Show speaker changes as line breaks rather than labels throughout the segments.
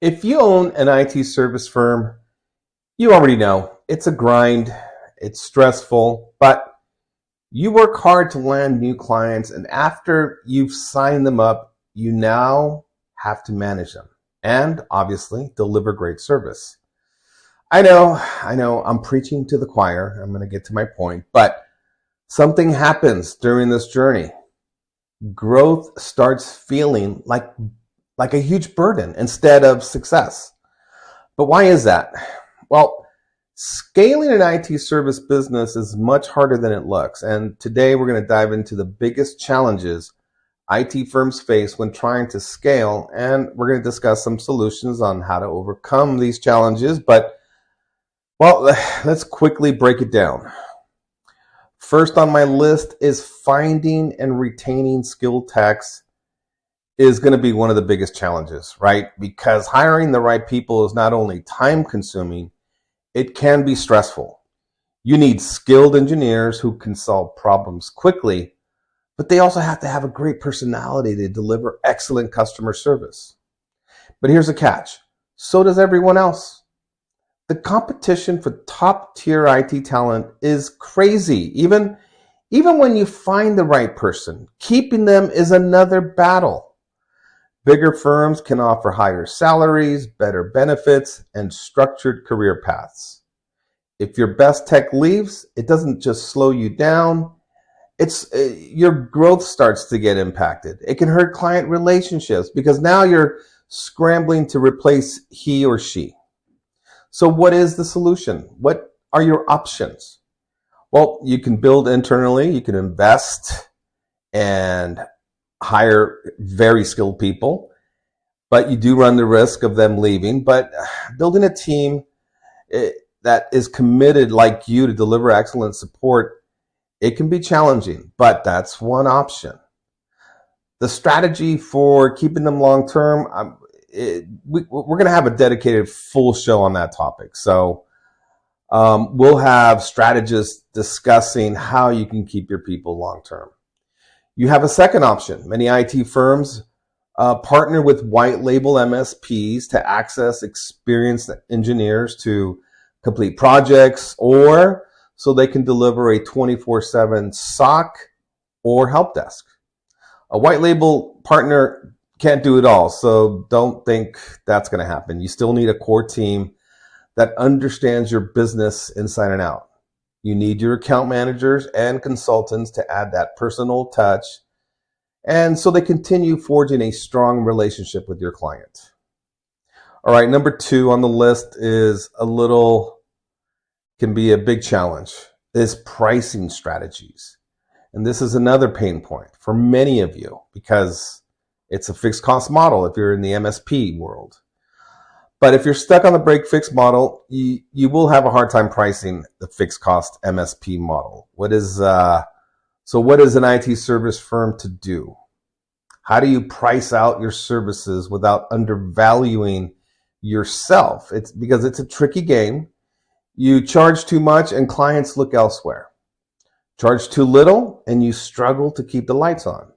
If you own an IT service firm, you already know it's a grind, it's stressful, but you work hard to land new clients, and after you've signed them up, you now have to manage them and obviously deliver great service. I know, I'm preaching to the choir. I'm going to get to my point, but something happens during this journey. Growth starts feeling like a huge burden instead of success. But why is that? Well, scaling an IT service business is much harder than it looks. And today we're going to dive into the biggest challenges IT firms face when trying to scale. And we're going to discuss some solutions on how to overcome these challenges. But, well, let's quickly break it down. First on my list is finding and retaining skilled techs is going to be one of the biggest challenges, right? Because hiring the right people is not only time consuming, it can be stressful. You need skilled engineers who can solve problems quickly, but they also have to have a great personality to deliver excellent customer service. But here's a catch. So does everyone else. The competition for top tier IT talent is crazy. Even when you find the right person, keeping them is another battle. Bigger firms can offer higher salaries, better benefits, and structured career paths. If your best tech leaves, it doesn't just slow you down, your growth starts to get impacted. It can hurt client relationships because now you're scrambling to replace he or she. So what is the solution? What are your options? Well, you can build internally, you can invest and hire very skilled people, but you do run the risk of them leaving. But building a team that is committed like you to deliver excellent support, it can be challenging, but that's one option. The strategy for keeping them long term, we're going to have a dedicated full show on that topic. So we'll have strategists discussing how you can keep your people long term. You have a second option. Many IT firms partner with white label MSPs to access experienced engineers to complete projects, or so they can deliver a 24/7 SOC or help desk. A white label partner can't do it all, so don't think that's going to happen. You still need a core team that understands your business inside and out. You need your account managers and consultants to add that personal touch, and so they continue forging a strong relationship with your client. All right, number 2 on the list can be a big challenge, is pricing strategies. And this is another pain point for many of you because it's a fixed cost model if you're in the MSP world. But if you're stuck on the break fix model, you will have a hard time pricing the fixed cost MSP model. What is an IT service firm to do? How do you price out your services without undervaluing yourself? It's because it's a tricky game. You charge too much and clients look elsewhere. Charge too little and you struggle to keep the lights on.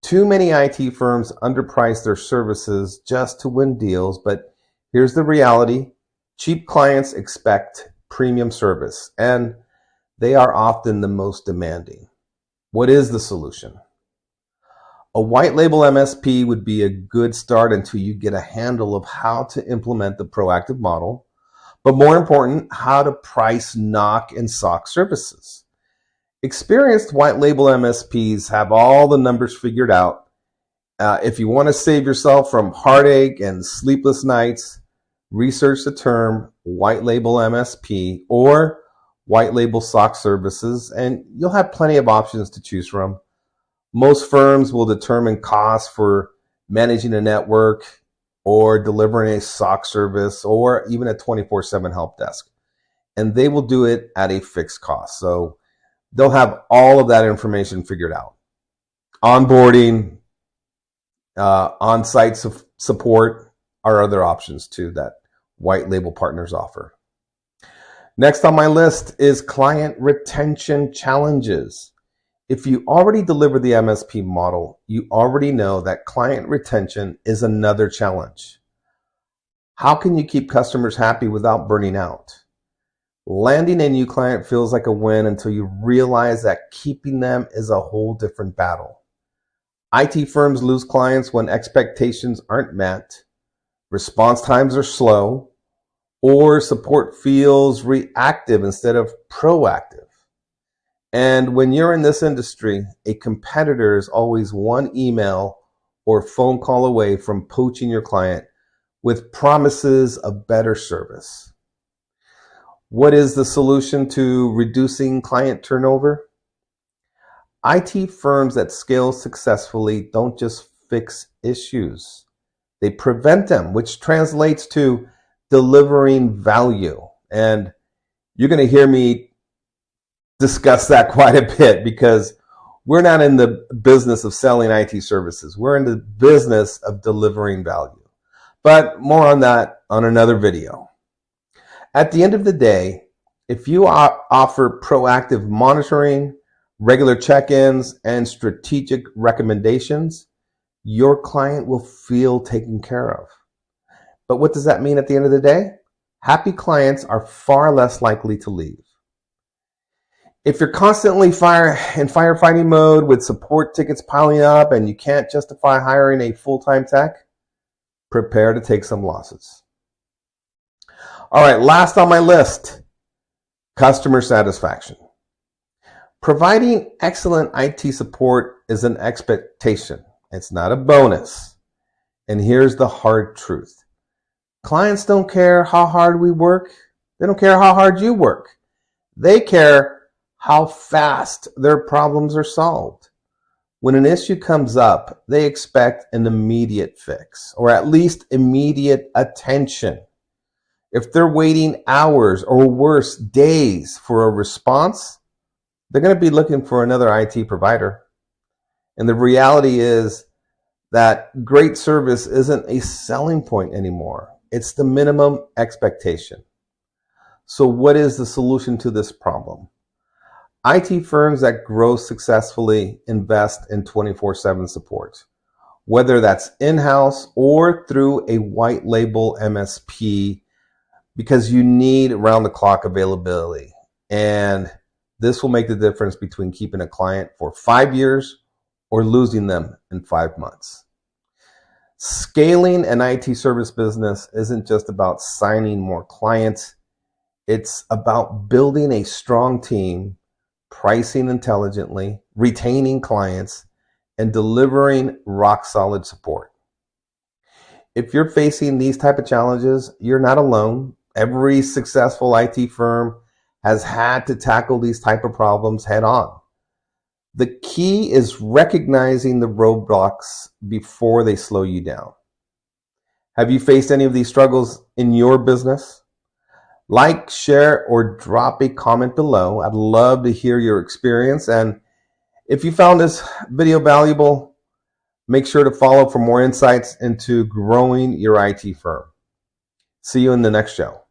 Too many IT firms underprice their services just to win deals, but here's the reality. Cheap clients expect premium service, and they are often the most demanding. What is the solution? A white label MSP would be a good start until you get a handle of how to implement the proactive model, but more important, how to price NOC and SOC services. Experienced white label MSPs have all the numbers figured out. If you want to save yourself from heartache and sleepless nights, research the term white label MSP or white label SOC services, and you'll have plenty of options to choose from. Most firms will determine costs for managing a network or delivering a SOC service or even a 24/7 help desk. And they will do it at a fixed cost. So they'll have all of that information figured out. Onboarding, on-site support are other options too that white label partners offer. Next on my list is client retention challenges. If you already deliver the MSP model, you already know that client retention is another challenge. How can you keep customers happy without burning out? Landing a new client feels like a win until you realize that keeping them is a whole different battle. IT firms lose clients when expectations aren't met, response times are slow, or support feels reactive instead of proactive. And when you're in this industry, a competitor is always one email or phone call away from poaching your client with promises of better service. What is the solution to reducing client turnover? IT firms that scale successfully don't just fix issues. They prevent them, which translates to delivering value. And you're going to hear me discuss that quite a bit because we're not in the business of selling IT services. We're in the business of delivering value. But more on that on another video. At the end of the day, if you offer proactive monitoring, regular check-ins, and strategic recommendations, your client will feel taken care of. But what does that mean at the end of the day? Happy clients are far less likely to leave. If you're constantly in firefighting mode with support tickets piling up and you can't justify hiring a full-time tech, prepare to take some losses. All right, last on my list, customer satisfaction. Providing excellent IT support is an expectation. It's not a bonus. And here's the hard truth. Clients don't care how hard we work. They don't care how hard you work. They care how fast their problems are solved. When an issue comes up, they expect an immediate fix, or at least immediate attention. If they're waiting hours or worse, days for a response, they're going to be looking for another IT provider. And the reality is that great service isn't a selling point anymore. It's the minimum expectation. So what is the solution to this problem? IT firms that grow successfully invest in 24/7 support, whether that's in-house or through a white label MSP, because you need round-the-clock availability. And this will make the difference between keeping a client for 5 years or losing them in 5 months. Scaling an IT service business isn't just about signing more clients. It's about building a strong team, pricing intelligently, retaining clients, and delivering rock-solid support. If you're facing these type of challenges, you're not alone. Every successful IT firm has had to tackle these type of problems head on. The key is recognizing the roadblocks before they slow you down. Have you faced any of these struggles in your business? Like, share, or drop a comment below. I'd love to hear your experience. And if you found this video valuable, make sure to follow for more insights into growing your IT firm. See you in the next show.